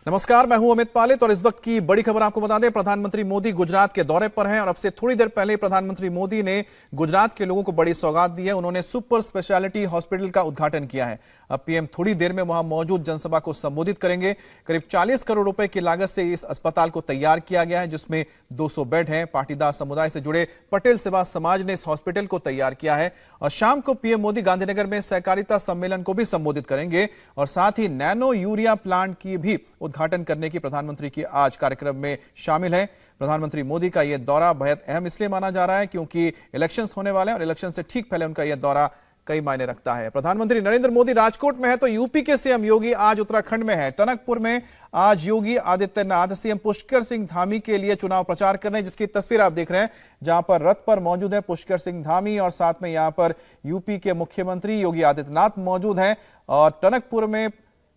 नमस्कार, मैं हूं अमित पालित और इस वक्त की बड़ी खबर आपको बता दें। प्रधानमंत्री मोदी गुजरात के दौरे पर हैं और अब से थोड़ी देर पहले प्रधानमंत्री मोदी ने गुजरात के लोगों को बड़ी सौगात दी है। उन्होंने सुपर स्पेशलिटी हॉस्पिटल का उद्घाटन किया है। अब पीएम थोड़ी देर में वहां मौजूद जनसभा को संबोधित करेंगे। करीब 40 करोड़ रुपए की लागत से इस अस्पताल को तैयार किया गया है, जिसमें 200 बेड हैं। पाटीदार समुदाय से जुड़े पटेल सेवा समाज ने इस हॉस्पिटल को तैयार किया है और शाम को पीएम मोदी गांधीनगर में सहकारिता सम्मेलन को भी संबोधित करेंगे और साथ ही नैनो यूरिया प्लांट की भी उद्घाटन करने की प्रधानमंत्री की आज कार्यक्रम में शामिल है। प्रधानमंत्री मोदी का यह दौरा बेहद अहम इसलिए माना जा रहा है क्योंकि इलेक्शंस होने वाले हैं और इलेक्शन से ठीक पहले उनका यह दौरा कई मायने रखता है। प्रधानमंत्री नरेंद्र मोदी राजकोट में है तो यूपी के सीएम योगी आज उत्तराखंड में है। टनकपुर में आज योगी आदित्यनाथ सीएम पुष्कर सिंह धामी के लिए चुनाव प्रचार कर रहे हैं, जिसकी तस्वीर आप देख रहे हैं, जहां पर रथ पर मौजूद है पुष्कर सिंह धामी और साथ में यहां पर यूपी के मुख्यमंत्री योगी आदित्यनाथ मौजूद हैं। और टनकपुर में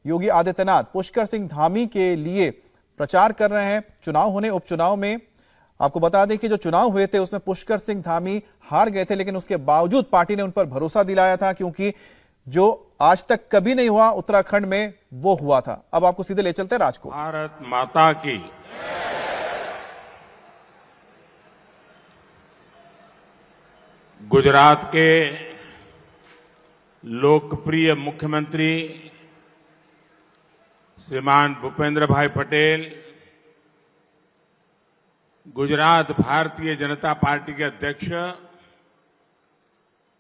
योगी आदित्यनाथ पुष्कर सिंह धामी के लिए प्रचार कर रहे हैं। चुनाव होने उपचुनाव में आपको बता दें कि जो चुनाव हुए थे उसमें पुष्कर सिंह धामी हार गए थे, लेकिन उसके बावजूद पार्टी ने उन पर भरोसा दिलाया था क्योंकि जो आज तक कभी नहीं हुआ उत्तराखंड में वो हुआ था। अब आपको सीधे ले चलते हैं राजकोट। भारत माता की गुजरात के लोकप्रिय मुख्यमंत्री श्रीमान भूपेंद्र भाई पटेल, गुजरात भारतीय जनता पार्टी के अध्यक्ष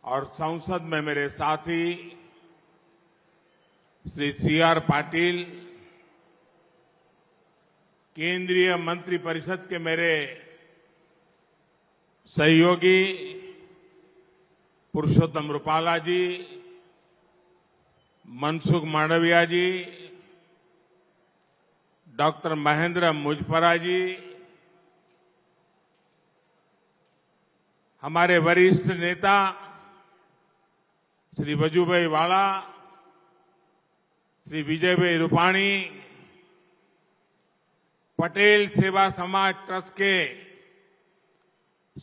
और संसद में मेरे साथी श्री सीआर पाटिल, केंद्रीय मंत्रिपरिषद के मेरे सहयोगी पुरुषोत्तम रूपाला जी, मनसुख मांडविया जी, डॉक्टर महेंद्र मुजपरा जी, हमारे वरिष्ठ नेता श्री वजूभाई वाला, श्री विजयभाई रूपाणी, पटेल सेवा समाज ट्रस्ट के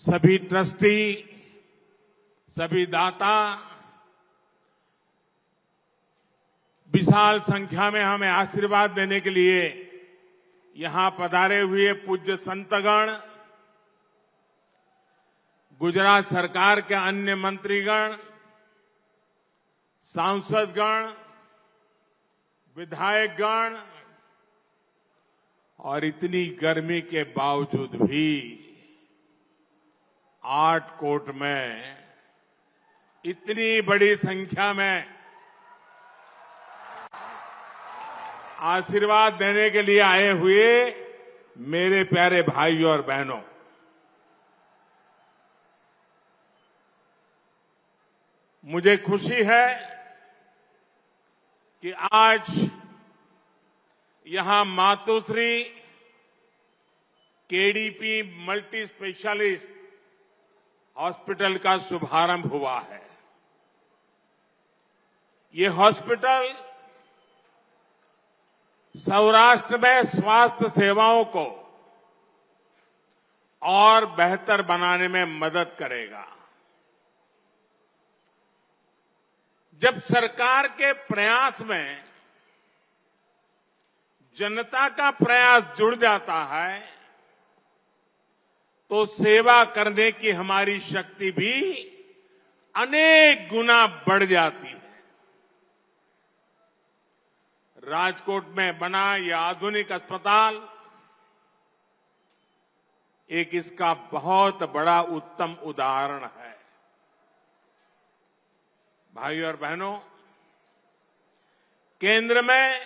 सभी ट्रस्टी, सभी दाता, विशाल संख्या में हमें आशीर्वाद देने के लिए यहां पधारे हुए पूज्य संतगण, गुजरात सरकार के अन्य मंत्रीगण, सांसदगण, विधायकगण और इतनी गर्मी के बावजूद भी आटकोट में इतनी बड़ी संख्या में आशीर्वाद देने के लिए आए हुए मेरे प्यारे भाइयों और बहनों, मुझे खुशी है कि आज यहां Matoshri KDP multi specialist hospital का शुभारंभ हुआ है। ये हॉस्पिटल सौराष्ट्र में स्वास्थ्य सेवाओं को और बेहतर बनाने में मदद करेगा। जब सरकार के प्रयास में जनता का प्रयास जुड़ जाता है तो सेवा करने की हमारी शक्ति भी अनेक गुना बढ़ जाती है। राजकोट में बना यह आधुनिक अस्पताल एक इसका बहुत बड़ा उत्तम उदाहरण है। भाइयों और बहनों, केंद्र में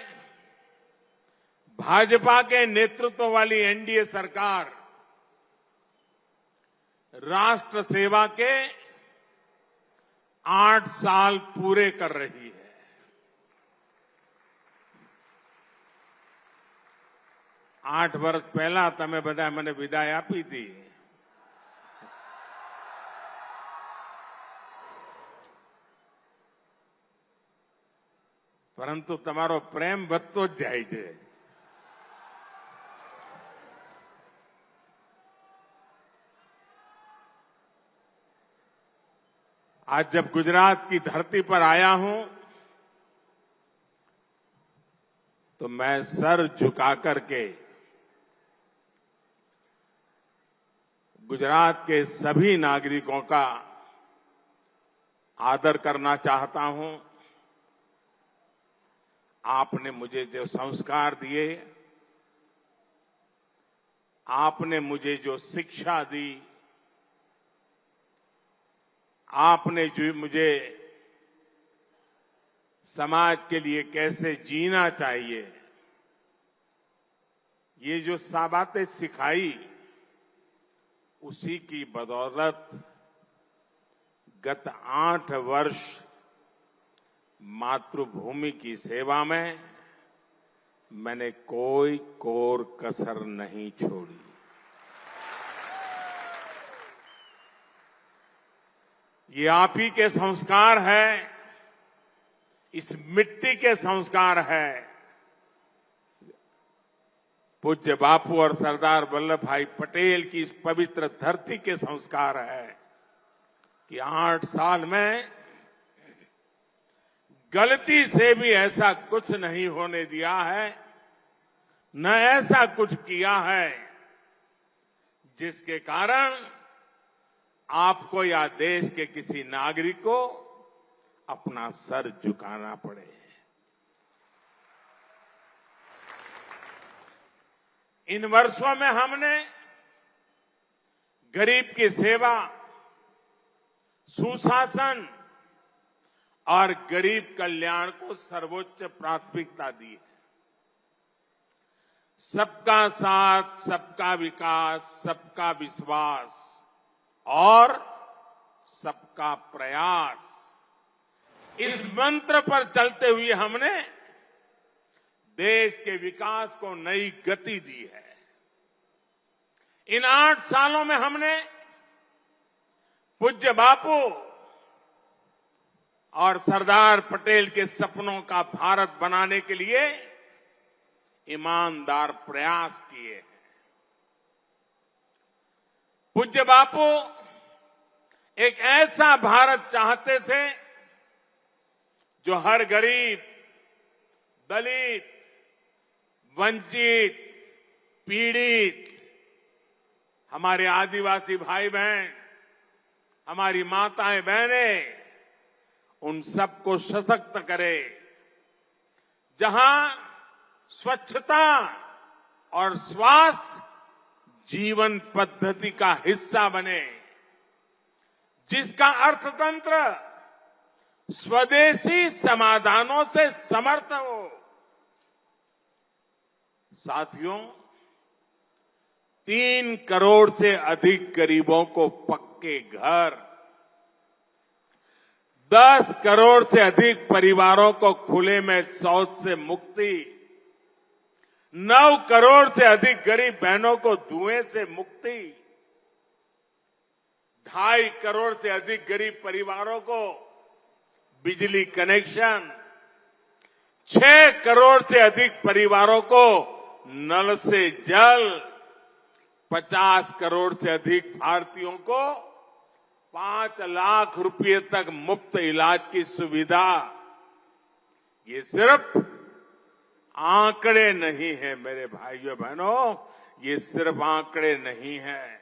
भाजपा के नेतृत्व वाली एनडीए सरकार राष्ट्र सेवा के 8 साल पूरे कर रही है। आठ વર્ષ પહેલા તમે બધા મને વિદાય આપી હતી, પરંતુ તમારો પ્રેમ વધતો જ જાય છે। आज जब गुजरात की धरती पर आया हूं तो मैं सर झुका करके गुजरात के सभी नागरिकों का आदर करना चाहता हूं। आपने मुझे जो संस्कार दिए, आपने मुझे जो शिक्षा दी, आपने जो मुझे समाज के लिए कैसे जीना चाहिए, ये जो बातें सिखाई, उसी की बदौलत गत 8 वर्ष मातृभूमि की सेवा में मैंने कोई कोर कसर नहीं छोड़ी। ये आप ही के संस्कार है, इस मिट्टी के संस्कार है। पूज्य बापू और सरदार वल्लभ भाई पटेल की इस पवित्र धरती के संस्कार है कि 8 साल में गलती से भी ऐसा कुछ नहीं होने दिया है, न ऐसा कुछ किया है जिसके कारण आपको या देश के किसी नागरिक को अपना सर झुकाना पड़े। इन वर्षों में हमने गरीब की सेवा, सुशासन और गरीब कल्याण को सर्वोच्च प्राथमिकता दी है। सबका साथ, सबका विकास, सबका विश्वास और सबका प्रयास, इस मंत्र पर चलते हुए हमने देश के विकास को नई गति दी है। इन 8 सालों में हमने पूज्य बापू और सरदार पटेल के सपनों का भारत बनाने के लिए ईमानदार प्रयास किए हैं। पूज्य बापू एक ऐसा भारत चाहते थे जो हर गरीब, दलित, वंचित, पीड़ित, हमारे आदिवासी भाई बहन, हमारी माताएं बहनें, उन सबको सशक्त करे। जहां स्वच्छता और स्वास्थ्य जीवन पद्धति का हिस्सा बने, जिसका अर्थतंत्र स्वदेशी समाधानों से समर्थ हो। साथियों, 3 करोड़ से अधिक गरीबों को पक्के घर, 10 करोड़ से अधिक परिवारों को खुले में शौच से मुक्ति, 9 करोड़ से अधिक गरीब बहनों को धुएं से मुक्ति, 2.5 करोड़ से अधिक गरीब परिवारों को बिजली कनेक्शन, 6 करोड़ से अधिक परिवारों को नल से जल, 50 करोड़ से अधिक भारतीयों को 5 लाख रुपए तक मुफ्त इलाज की सुविधा। ये सिर्फ आंकड़े नहीं है मेरे भाइयों बहनों, ये सिर्फ आंकड़े नहीं है,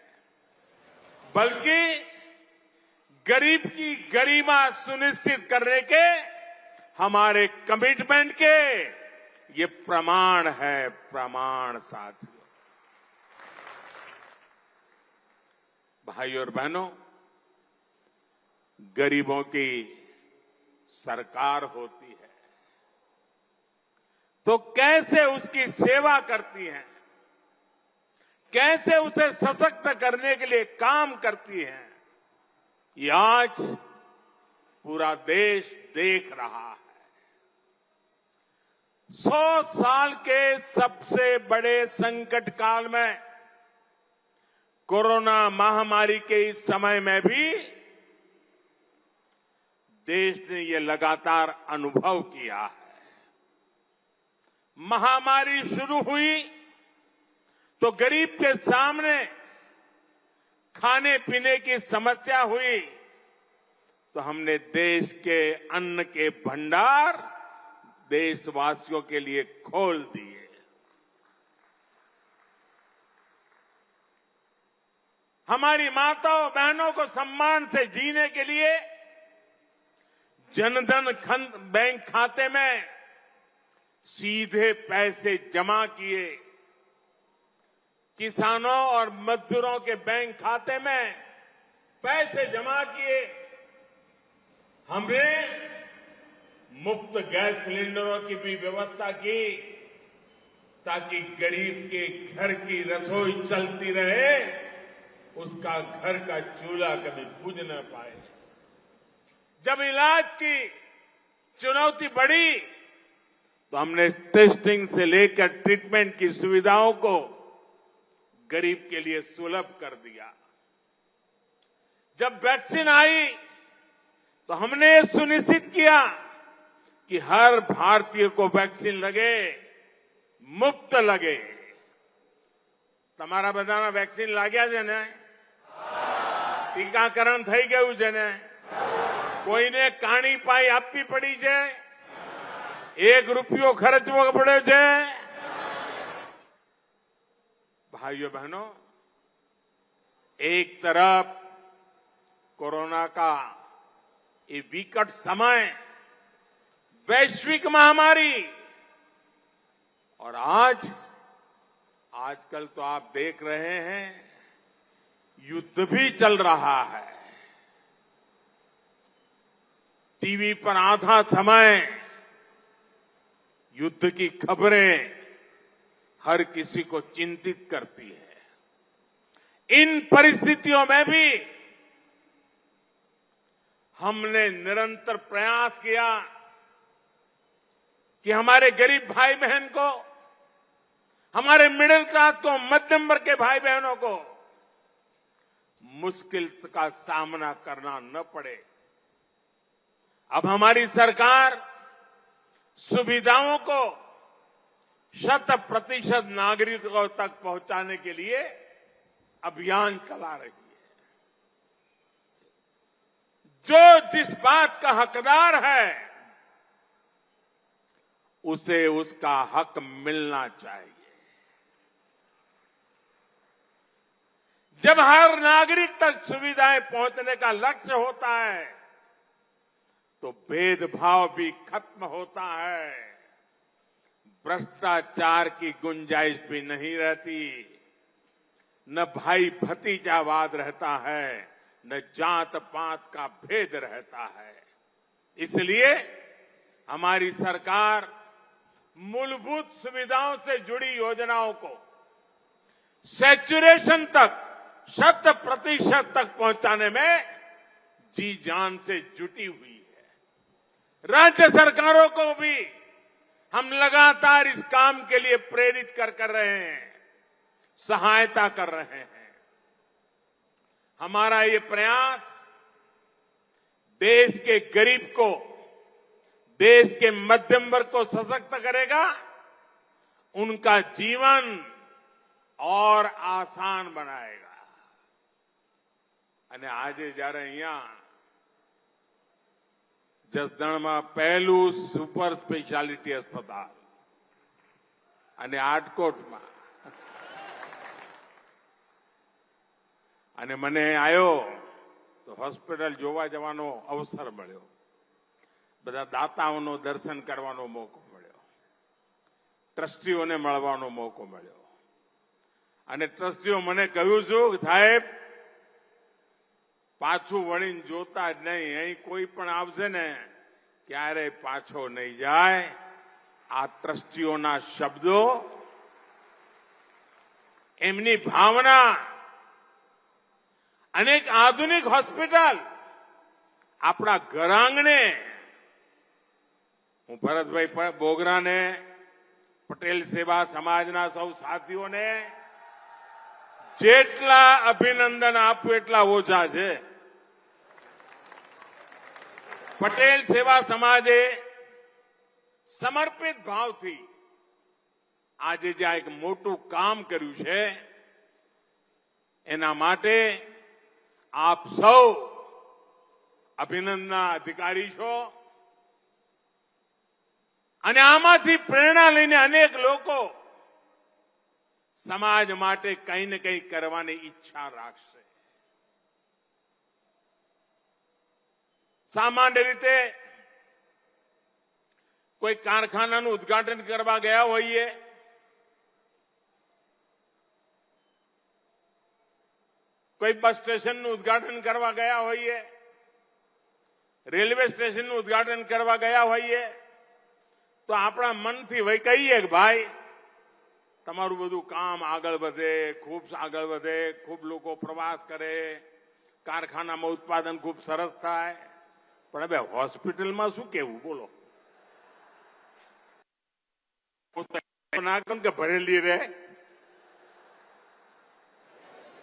बल्कि गरीब की गरिमा सुनिश्चित करने के हमारे कमिटमेंट के ये प्रमाण है, प्रमाण। साथियों, भाइयों और बहनों, गरीबों की सरकार होती है तो कैसे उसकी सेवा करती है, कैसे उसे सशक्त करने के लिए काम करती है, ये आज पूरा देश देख रहा है। 100 साल के सबसे बड़े संकट काल में, कोरोना महामारी के इस समय में भी देश ने ये लगातार अनुभव किया है। महामारी शुरू हुई तो गरीब के सामने खाने पीने की समस्या हुई तो हमने देश के अन्न के भंडार देशवासियों के लिए खोल दिए। हमारी माताओं बहनों को सम्मान से जीने के लिए जनधन बैंक खाते में सीधे पैसे जमा किए, किसानों और मजदूरों के बैंक खाते में पैसे जमा किए। हमने मुफ्त गैस सिलेंडरों की भी व्यवस्था की ताकि गरीब के घर की रसोई चलती रहे, उसका घर का चूल्हा कभी बुझ न पाए। जब इलाज की चुनौती बढ़ी तो हमने टेस्टिंग से लेकर ट्रीटमेंट की सुविधाओं को गरीब के लिए सुलभ कर दिया। जब वैक्सीन आई तो हमने ये सुनिश्चित किया कि हर भारतीय को वैक्सीन लगे, मुफ्त लगे। તમારા બધાના વેક્સિન લાગ્યા છે ને? ટીકાકરણ થઈ ગયું છે ને? કોઈને કાણી પાઈ આપવી પડી છે? 1 રૂપિયો ખર્ચવો પડ્યો છે? भाइयों बहनों, एक तरफ कोरोना का ये विकट समय, वैश्विक महामारी, और आजकल तो आप देख रहे हैं युद्ध भी चल रहा है। टीवी पर आधा समय युद्ध की खबरें हर किसी को चिंतित करती है। इन परिस्थितियों में भी हमने निरंतर प्रयास किया कि हमारे गरीब भाई बहन को, हमारे मिडिल क्लास को, मध्यम वर्ग के भाई बहनों को मुश्किल का सामना करना न पड़े। अब हमारी सरकार सुविधाओं को 100% नागरिकों तक पहुंचाने के लिए अभियान चला रही है। जो जिस बात का हकदार है उसे उसका हक मिलना चाहिए। जब हर नागरिक तक सुविधाएं पहुंचने का लक्ष्य होता है तो भेदभाव भी खत्म होता है, भ्रष्टाचार की गुंजाइश भी नहीं रहती, न भाई भतीजावाद रहता है, न जात पात का भेद रहता है। इसलिए हमारी सरकार मूलभूत सुविधाओं से जुड़ी योजनाओं को सैचुरेशन तक, 100% तक पहुंचाने में जी जान से जुटी हुई है। राज्य सरकारों को भी हम लगातार इस काम के लिए प्रेरित कर रहे हैं, सहायता कर रहे हैं। हमारा ये प्रयास देश के गरीब को, देश के मध्यम वर्ग को सशक्त करेगा, उनका जीवन और आसान बनाएगा। અને આજે જ્યારે અહીંયા જસદણમાં પહેલું સુપર સ્પેશિયાલિટી अस्पताल અને આટકોટમાં, અને મને આવ્યો તો હોસ્પિટલ જોવા જવાનો અવસર મળ્યો, બધા દાતાઓનો દર્શન કરવાનો મોકો મળ્યો, ટ્રસ્ટીઓને મળવાનો મોકો મળ્યો, અને ટ્રસ્ટીઓ મને કહ્યું છું, સાહેબ પાછું વળીને જોતા જ નહીં, અહીં કોઈ પણ આવશે ને ક્યારે પાછો નહીં જાય। આ ટ્રસ્ટીઓના શબ્દો, એમની ભાવના, અને એક આધુનિક હોસ્પિટલ આપણા ઘર આંગણે, હું ભરતભાઈ બોગરાને, પટેલ સેવા સમાજના સૌ સાથીઓને જેટલા અભિનંદન આપું એટલા ઓછા છે। પટેલ સેવા સમાજે સમર્પિત ભાવથી આજે જે એક મોટું કામ કર્યું છે એના માટે આપ સૌ અભિનંદનના અધિકારી છો। અને આમાંથી પ્રેરણા લઈને અનેક લોકો સમાજ માટે કંઈ ને કંઈ કરવાની ઈચ્છા રાખશે. સામાન્ય રીતે કોઈ કારખાનાનું ઉદ્ઘાટન કરવા ગયા હોઈએ, કોઈ બસ સ્ટેશનનું ઉદ્ઘાટન કરવા ગયા હોઈએ, રેલવે સ્ટેશનનું ઉદ્ઘાટન કરવા ગયા હોઈએ, તો આપણા મનથી વહી કહીએ કે ભાઈ તમારું બધું કામ આગળ વધે, ખૂબ આગળ વધે, ખૂબ લોકો પ્રવાસ કરે, કારખાનામાં ઉત્પાદન ખૂબ સરસ થાય. પણ હવે હોસ્પિટલમાં શું કેવું બોલો? ના કેમ કે ભરેલી રહે.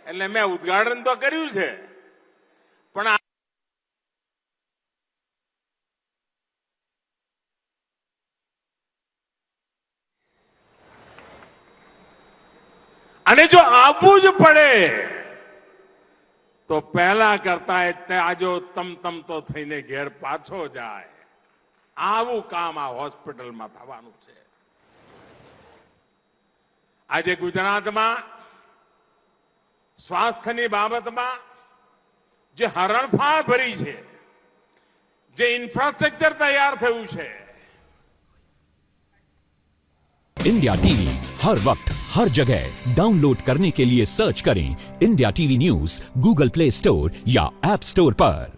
એટલે મેં ઉદ્ઘાટન તો કર્યું છે, પણ અને જો આવવું જ પડે તો પહેલા કરતા તાજો તમતમતો થઈને ઘેર પાછો જાય. આવું કામ આ હોસ્પિટલમાં થવાનું છે. આજે ગુજરાતમાં સ્વાસ્થ્યની બાબતમાં જે હરણફાળ ભરી છે, જે ઇન્ફ્રાસ્ટ્રક્ચર તૈયાર થયું છે, इंडिया टीवी हर वक्त हर जगह डाउनलोड करने के लिए सर्च करें India TV news Google play store या ऐप स्टोर पर.